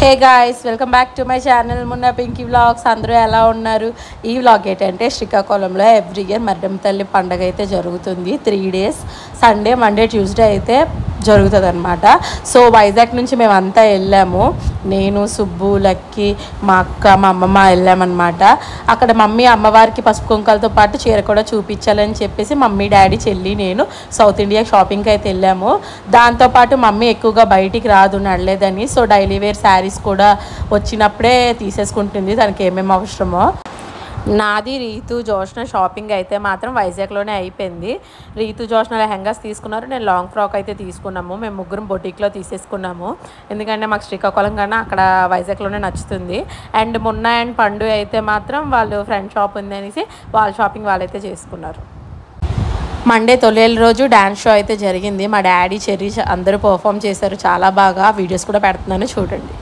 Hey guys, welcome back to my channel Munna Pinky vlogs. అందరూ ఎలా ఉన్నారు? ఈ వ్లాగ్ ఏంటంటే శ్రీకాకుళంలో ఎవ్రీ ఇయర్ మర్రం తల్లి పండుగ అయితే జరుగుతుంది. 3 days, సండే, మండే, ట్యూస్డే అయితే జరుగుతుంది అనమాట. సో వైజాగ్ నుంచి మేమంతా వెళ్ళాము. నేను, సుబ్బు, లక్కీ, మా అక్క, మా అమ్మమ్మ వెళ్ళామన్నమాట. అక్కడ మమ్మీ అమ్మవారికి పసుపు కుంకాలతో పాటు చీర కూడా చూపించాలని చెప్పేసి మమ్మీ, డాడీ, చెల్లి, నేను సౌత్ ఇండియా షాపింగ్కి అయితే వెళ్ళాము. దాంతోపాటు మమ్మీ ఎక్కువగా బయటికి రాదు, నడలేదని. సో డైలీ వేర్ శారీస్ కూడా వచ్చినప్పుడే తీసేసుకుంటుంది తనకి ఏమేమి అవసరమో. నాది, రీతు, జోష్న షాపింగ్ అయితే మాత్రం వైజాగ్లోనే అయిపోయింది. రీతు, జోష్న లెహంగాస్ తీసుకున్నారు, నేను లాంగ్ ఫ్రాక్ అయితే తీసుకున్నాము. మేము ముగ్గురం బొటిక్లో తీసేసుకున్నాము, ఎందుకంటే మాకు శ్రీకాకుళం కన్నా అక్కడ వైజాగ్లోనే నచ్చుతుంది. అండ్ మున్నా అండ్ పండు అయితే మాత్రం వాళ్ళు ఫ్రెండ్ షాప్ ఉంది అనేసి వాళ్ళ షాపింగ్ వాళ్ళైతే చేసుకున్నారు. మండే తొలి రోజు డ్యాన్స్ షో అయితే జరిగింది. మా డాడీ, చెర్రీ అందరూ పర్ఫామ్ చేశారు చాలా బాగా. వీడియోస్ కూడా పెడుతున్నాను, చూడండి.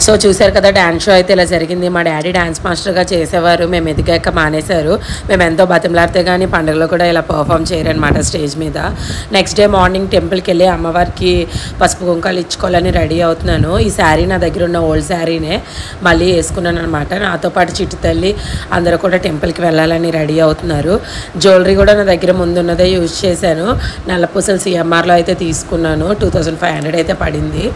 సో చూసారు కదా, డ్యాన్స్ షో అయితే ఇలా జరిగింది. మా డాడీ డ్యాన్స్ మాస్టర్గా చేసేవారు, మేము ఎదిగాక మానేశారు. మేము ఎంతో బతిమలాడితే కానీ పండుగలో కూడా ఇలా పర్ఫామ్ చేయరనమాట స్టేజ్ మీద. నెక్స్ట్ డే మార్నింగ్ టెంపుల్కి వెళ్ళి అమ్మవారికి పసుపు కుంకాలు ఇచ్చుకోవాలని రెడీ అవుతున్నాను. ఈ శారీ నా దగ్గర ఉన్న ఓల్డ్ శారీనే మళ్ళీ వేసుకున్నాను అనమాట. నాతో పాటు చిట్టి తల్లి అందరూ కూడా టెంపుల్కి వెళ్ళాలని రెడీ అవుతున్నారు. జ్యువెలరీ కూడా నా దగ్గర ముందున్నదే యూజ్ చేశాను. నల్లపూసలు సిఎంఆర్లో అయితే తీసుకున్నాను. 2500 అయితే పడింది.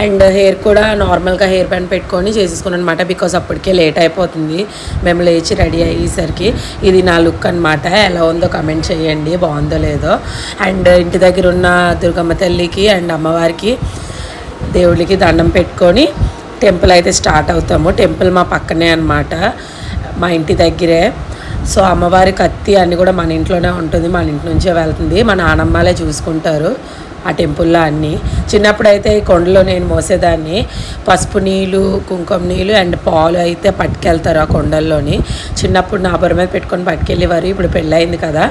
అండ్ హెయిర్ కూడా నార్మల్గా హెయిర్ బ్యాండ్ పెట్టుకొని చేసేసుకున్నాను అనమాట, బికాజ్ అప్పటికే లేట్ అయిపోతుంది మేము లేచి రెడీ అయ్యేసరికి. ఇది నా లుక్ అనమాట. ఎలా ఉందో కమెంట్ చేయండి, బాగుందో లేదో. అండ్ ఇంటి దగ్గర ఉన్న దుర్గమ్మ తల్లికి అండ్ అమ్మవారికి దేవుడికి దండం పెట్టుకొని టెంపుల్ అయితే స్టార్ట్ అవుతాము. టెంపుల్ మా పక్కనే అనమాట, మా ఇంటి దగ్గరే. సో అమ్మవారి కత్తి అన్నీ కూడా మన ఇంట్లోనే ఉంటుంది, మన ఇంటి నుంచే వెళ్తుంది. మా నానమ్మలే చూసుకుంటారు ఆ టెంపుల్లో అన్నీ. చిన్నప్పుడు అయితే ఈ కొండలో నేను మోసేదాన్ని. పసుపు నీళ్ళు, కుంకుమ నీళ్ళు అండ్ పాలు అయితే పట్టుకెళ్తారు ఆ కొండల్లోని. చిన్నప్పుడు నా బొర మీద పెట్టుకొని పట్టుకెళ్ళేవారు. ఇప్పుడు పెళ్ళయింది కదా,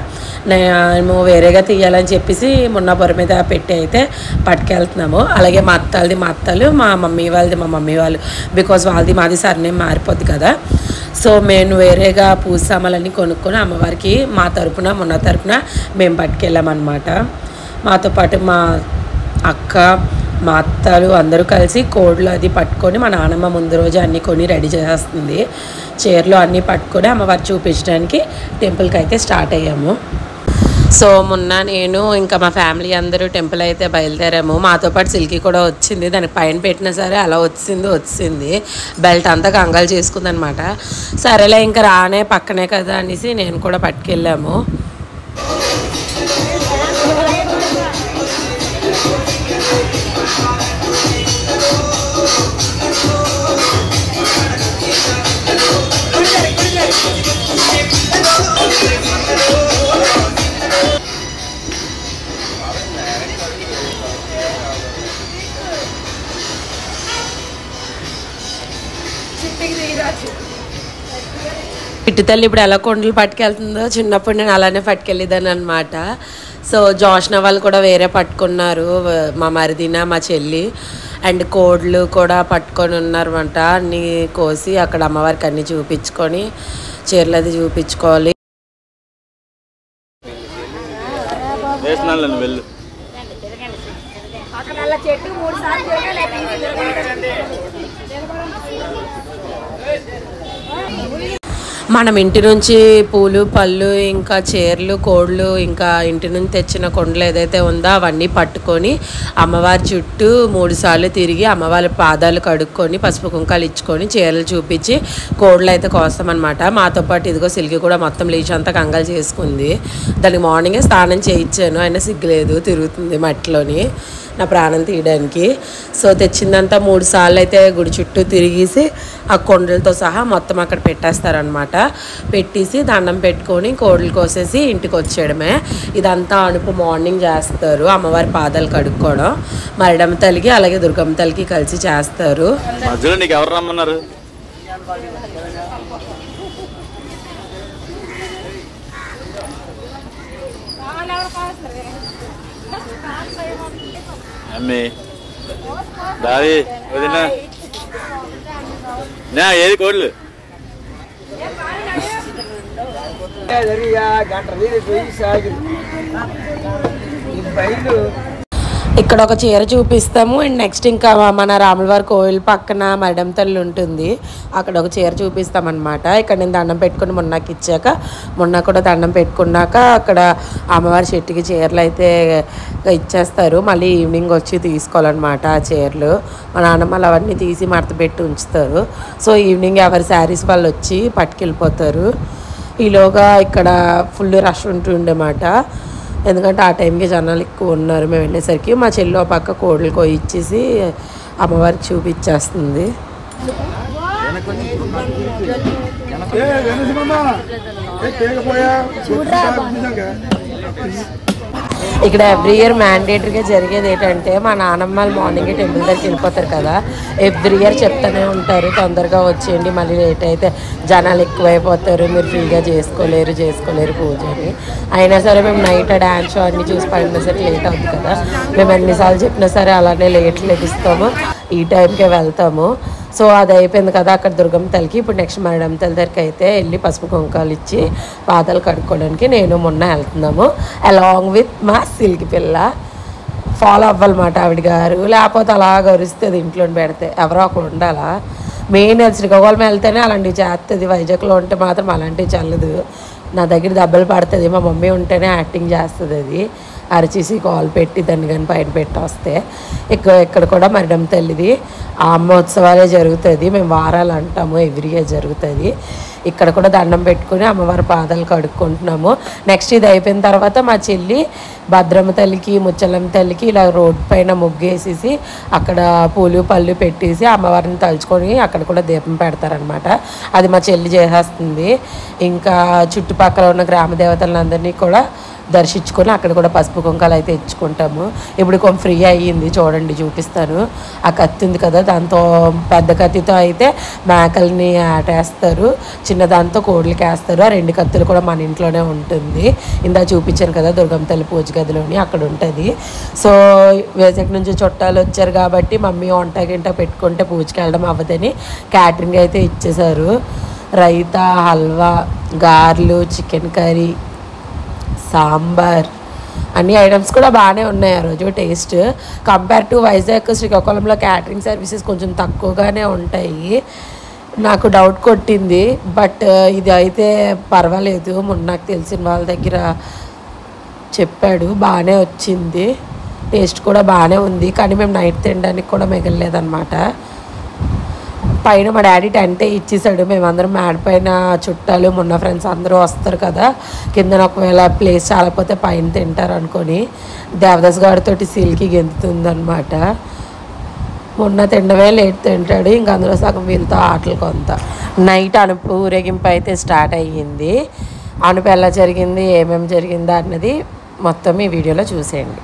నేను వేరేగా తీయాలని చెప్పేసి మొన్న బొర మీద పెట్టి అయితే పట్టుకెళ్తున్నాము. అలాగే మా అత్తలు, మా మమ్మీ వాళ్ళు, బికాజ్ వాళ్ళది మాది సర్నేమ్ మారిపోద్ది కదా. సో మేము వేరేగా పూజ సామాన్లన్నీ కొనుక్కొని అమ్మవారికి మా తరపున, మొన్న తరపున మేము పట్టుకెళ్ళామన్నమాట. మాతో పాటు మా అక్క, మా అత్తలు అందరూ కలిసి కోడ్లు అది పట్టుకొని మా నాన్నమ్మ ముందు రోజు అన్నీ కొని రెడీ చేస్తుంది. చీరలు అన్నీ పట్టుకొని అమ్మవారు చూపించడానికి టెంపుల్కి అయితే స్టార్ట్ అయ్యాము. సో మొన్న నేను ఇంకా మా ఫ్యామిలీ అందరూ టెంపుల్ అయితే బయలుదేరాము. మాతో పాటు సిల్కీ కూడా వచ్చింది. దానికి పైన పెట్టినా సరే అలా వచ్చింది. బెల్ట్ అంతా కంగాలు చేసుకుంది అనమాట. సరేలే ఇంకా రానే పక్కనే కదా అనేసి నేను కూడా పట్టుకెళ్ళాము. పిట్టి తల్లి ఇప్పుడు ఎలా కొండలు పట్టుకెళ్తుందో చిన్నప్పుడు నేను అలానే పట్టుకెళ్ళేదాన్ని అనమాట. సో జోష్న వాళ్ళు కూడా వేరే పట్టుకున్నారు, మా మరిదిన మా చెల్లి. అండ్ కోడ్లు కూడా పట్టుకొని ఉన్నారన్నమాట. అన్నీ కోసి అక్కడ అమ్మవారికి అన్నీ చూపించుకొని చీరలు అది చూపించుకోవాలి. మనం ఇంటి నుంచి పూలు పళ్ళు ఇంకా చీరలు కోళ్ళు ఇంకా ఇంటి నుంచి తెచ్చిన కొండలు ఏదైతే ఉందో అవన్నీ పట్టుకొని అమ్మవారి చుట్టూ 3 సార్లు తిరిగి అమ్మవారి పాదాలు కడుక్కొని పసుపు కుంకాలు ఇచ్చుకొని చీరలు చూపించి కోళ్ళు అయితే కోస్తామన్నమాట. మాతో పాటు ఇదిగో సిల్కి కూడా మొత్తం లేచి అంతా కంగాలు చేసుకుంది. దానికి మార్నింగే స్నానం చేయించాను, అయినా సిగ్గులేదు, తిరుగుతుంది మట్టిలోని నా ప్రాణం తీయడానికి. సో తెచ్చిందంతా 3 సార్లు అయితే గుడి చుట్టూ తిరిగేసి ఆ కొండలతో సహా మొత్తం అక్కడ పెట్టేస్తారనమాట. పెట్టేసి దండం పెట్టుకొని కోడలు కోసేసి ఇంటికి వచ్చేయడమే. ఇదంతా అనుపు మార్నింగ్ చేస్తారు. అమ్మవారి పాదాలు కడుక్కోవడం మరిడమ్మ తల్లికి అలాగే దుర్గమ్మ తల్లికి కలిసి చేస్తారు. ఎవరు రమ్మన్నారు? అమ్మే దాది వదినా నా ఏది కోళ్ళు ఇక్కడ ఒక చీర చూపిస్తాము. అండ్ నెక్స్ట్ ఇంకా మన రాములవారి కోవిల్ పక్కన మరిడమ్మ తల్లి ఉంటుంది, అక్కడ ఒక చీర చూపిస్తామన్నమాట. ఇక్కడ నేను దండం పెట్టుకుని మొన్నకి ఇచ్చాక మొన్న కూడా దండం పెట్టుకున్నాక అక్కడ అమ్మవారి చెట్టుకి చీరలు అయితే ఇచ్చేస్తారు. మళ్ళీ ఈవినింగ్ వచ్చి తీసుకోవాలన్నమాట ఆ చీరలు. మా నాన్నమ్మలు అవన్నీ తీసి మడత పెట్టి ఉంచుతారు. సో ఈవినింగ్ ఎవరి శారీస్ వాళ్ళు వచ్చి పట్టుకెళ్ళిపోతారు. ఈలోగా ఇక్కడ ఫుల్ రష్ ఉంటుండేమాట, ఎందుకంటే ఆ టైంకి జనాలు ఎక్కువ ఉన్నారు. మేము వెళ్ళేసరికి మా చెల్లి పక్క కోడలు కోయిచ్చేసి అమ్మవారికి చూపించేస్తుంది. ఇక్కడ ఎవ్రీ ఇయర్ మ్యాండేటరీగా జరిగేది ఏంటంటే మా నాన్నమ్మలు మార్నింగే టెంపుల్ దగ్గరికి వెళ్ళిపోతారు కదా, ఎవ్రీ ఇయర్ చెప్తూనే ఉంటారు తొందరగా వచ్చేయండి, మళ్ళీ లేట్ అయితే జనాలు ఎక్కువైపోతారు, మీరు ఫ్రీగా చేసుకోలేరు పూజ అని. అయినా సరే మేము నైట్ డ్యాన్స్ షో అన్నీ చూసి పడినా సరే లేట్ అవుతుంది కదా, మేము ఎన్నిసార్లు చెప్పినా సరే అలానే లేట్ లెగిస్తాము, ఈ టైంకే వెళ్తాము. సో అది అయిపోయింది కదా అక్కడ దుర్గమ్మ తల్లికి. ఇప్పుడు నెక్స్ట్ మరిడమ్మ తల్లి దగ్గరికి అయితే వెళ్ళి పసుపు కుంకాలు ఇచ్చి పాదాలు కడుక్కోవడానికి నేను మొన్న వెళ్తున్నాము, అలాంగ్ విత్ మా సిల్కి పిల్ల. ఫాలో అవ్వాలన్నమాట ఆవిడ గారు, లేకపోతే అలా గరుస్తుంది ఇంట్లో పెడితే, ఎవరో ఒకరు ఉండాలా. మెయిన్ శ్రీకాకుళం వెళ్తేనే అలాంటివి చేస్తుంది, వైజాగ్లో ఉంటే మాత్రం అలాంటివి చల్లదు. నా దగ్గర దెబ్బలు పడుతుంది, మా మమ్మీ ఉంటేనే యాక్టింగ్ చేస్తుంది. అది అరిచేసి కాల్ పెట్టి దాన్ని కానీ పైన పెట్టి వస్తే ఇక్కడ కూడా మరిడమ్మ తల్లిది ఆ అమ్మోత్సవాలే జరుగుతుంది. మేము వారాలు అంటాము, ఎవ్రీ ఇయర్ జరుగుతుంది. ఇక్కడ కూడా దండం పెట్టుకుని అమ్మవారి పాదాలు కడుక్కుంటున్నాము. నెక్స్ట్ ఇది అయిపోయిన తర్వాత మా చెల్లి భద్రమ్మ తల్లికి ముచ్చలమ్మ తల్లికి ఇలా రోడ్ పైన ముగ్గేసేసి అక్కడ పూలు పళ్ళు పెట్టేసి అమ్మవారిని తలుచుకొని అక్కడ కూడా దీపం పెడతారనమాట. అది మా చెల్లి చేసేస్తుంది. ఇంకా చుట్టుపక్కల ఉన్న గ్రామ దేవతలందరినీ కూడా దర్శించుకొని అక్కడ కూడా పసుపు కుంకాలు అయితే ఇచ్చుకుంటాము. ఇప్పుడు కొంచెం ఫ్రీ అయ్యింది, చూడండి చూపిస్తాను. ఆ కత్తి ఉంది కదా, దాంతో పెద్ద కత్తితో అయితే మేకల్ని ఆటేస్తారు, చిన్న దాంతో కోళ్ళకి వేస్తారు. ఆ 2 కత్తులు కూడా మన ఇంట్లోనే ఉంటుంది. ఇందా చూపించాను కదా దుర్గమ్మ తల్లి పూజ గదిలోని అక్కడ ఉంటుంది. సో వైజాగ్ నుంచి చుట్టాలు వచ్చారు కాబట్టి మమ్మీ వంట గింట పెట్టుకుంటే పూజకి వెళ్ళడం అవ్వదని క్యాటరింగ్ అయితే ఇచ్చేశారు. రైతా, హల్వా, గారెలు, చికెన్ కర్రీ, సాంబార్ అన్ని ఐటమ్స్ కూడా బాగానే ఉన్నాయి ఆ రోజు. టేస్ట్ కంపేర్ టు వైజాగ్ శ్రీకాకుళంలో క్యాటరింగ్ సర్వీసెస్ కొంచెం తక్కువగానే ఉంటాయి. నాకు డౌట్ కొట్టింది, బట్ ఇది అయితే పర్వాలేదు. మొన్న నాకు తెలిసిన వాళ్ళ దగ్గర చెప్పాడు, బాగానే వచ్చింది, టేస్ట్ కూడా బాగానే ఉంది. కానీ మేము నైట్ తినడానికి కూడా మిగలలేదన్నమాట. పైన మా డాడీ టెంటే ఇచ్చేసాడు, మేమందరం మేడ పైన చుట్టాలు మొన్న ఫ్రెండ్స్ అందరూ వస్తారు కదా, కిందన ఒకవేళ ప్లేస్ చాలకపోతే పైన తింటారు అనుకొని దేవదాస్ గారితో సిల్కి గెంతుతుందనమాట. మొన్న తినడమే లేట్ తింటాడు, ఇంక అందులో సగం వీళ్ళతో ఆటలు కొంత. నైట్ అనుపు ఊరేగింపు అయితే స్టార్ట్ అయ్యింది. అనుపు ఎలా జరిగింది, ఏమేమి జరిగిందా అన్నది మొత్తం ఈ వీడియోలో చూసేయండి.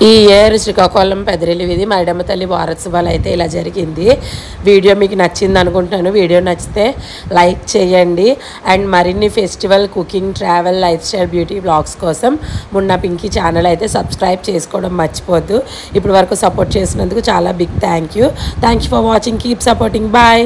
ఈ ఇయర్ శ్రీకాకుళం పెదరెల్లి వీధి మైడమ్మ తల్లి వారోత్సవాలు అయితే ఇలా జరిగింది. వీడియో మీకు నచ్చింది అనుకుంటున్నాను. వీడియో నచ్చితే లైక్ చేయండి. అండ్ మరిన్ని festival, cooking, travel, lifestyle, beauty blogs కోసం మున్నా పింకీ ఛానల్ అయితే సబ్స్క్రైబ్ చేసుకోవడం మర్చిపోద్దు. ఇప్పటి వరకు సపోర్ట్ చేసినందుకు చాలా big thank you for watching. Keep supporting. Bye.